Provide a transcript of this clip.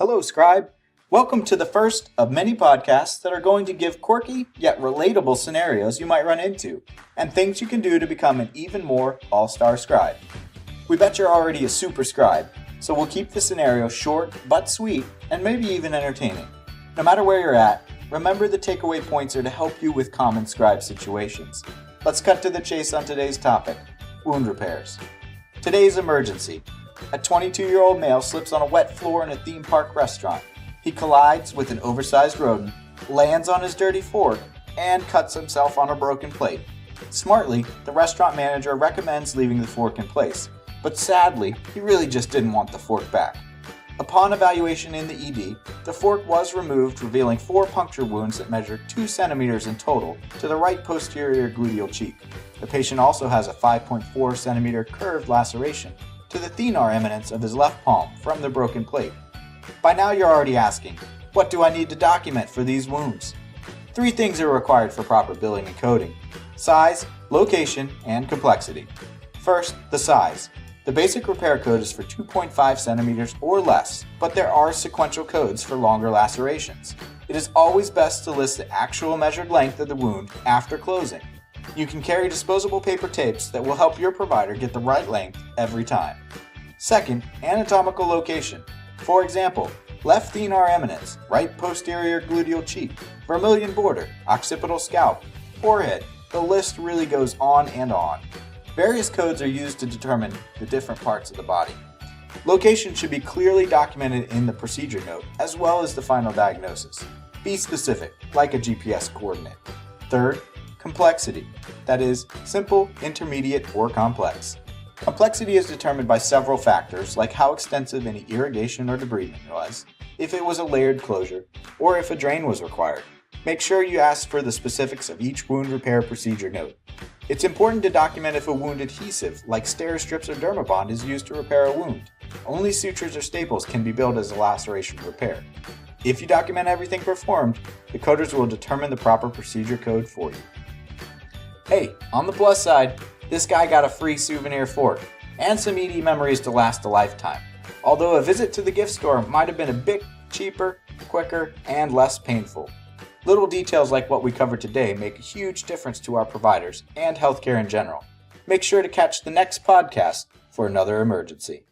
Hello, Scribe. Welcome to the first of many podcasts that are going to give quirky yet relatable scenarios you might run into and things you can do to become an even more all-star scribe. We bet you're already a super scribe, so we'll keep the scenario short but sweet and maybe even entertaining. No matter where you're at, remember the takeaway points are to help you with common scribe situations. Let's cut to the chase on today's topic, wound repairs. Today's emergency. A 22-year-old male slips on a wet floor in a theme park restaurant. He collides with an oversized rodent, lands on his dirty fork, and cuts himself on a broken plate. Smartly, the restaurant manager recommends leaving the fork in place, but sadly, he really just didn't want the fork back. Upon evaluation in the ED, the fork was removed, revealing 4 puncture wounds that measure 2 centimeters in total to the right posterior gluteal cheek. The patient also has a 5.4 centimeter curved laceration to the thenar eminence of his left palm from the broken plate. By now you're already asking, what do I need to document for these wounds? 3 things are required for proper billing and coding: size, location, and complexity. First, the size. The basic repair code is for 2.5 centimeters or less, but there are sequential codes for longer lacerations. It is always best to list the actual measured length of the wound after closing. You can carry disposable paper tapes that will help your provider get the right length every time. Second, anatomical location. For example, left thenar eminence, right posterior gluteal cheek, vermilion border, occipital scalp, forehead. The list really goes on and on. Various codes are used to determine the different parts of the body. Location should be clearly documented in the procedure note, as well as the final diagnosis. Be specific, like a GPS coordinate. Third, complexity. That is, simple, intermediate, or complex. Complexity is determined by several factors, like how extensive any irrigation or debridement was, if it was a layered closure, or if a drain was required. Make sure you ask for the specifics of each wound repair procedure note. It's important to document if a wound adhesive, like Steri-Strips or Dermabond, is used to repair a wound. Only sutures or staples can be billed as a laceration repair. If you document everything performed, the coders will determine the proper procedure code for you. Hey, on the plus side, this guy got a free souvenir fork and some ED memories to last a lifetime. Although a visit to the gift store might have been a bit cheaper, quicker, and less painful. Little details like what we covered today make a huge difference to our providers and healthcare in general. Make sure to catch the next podcast for another emergency.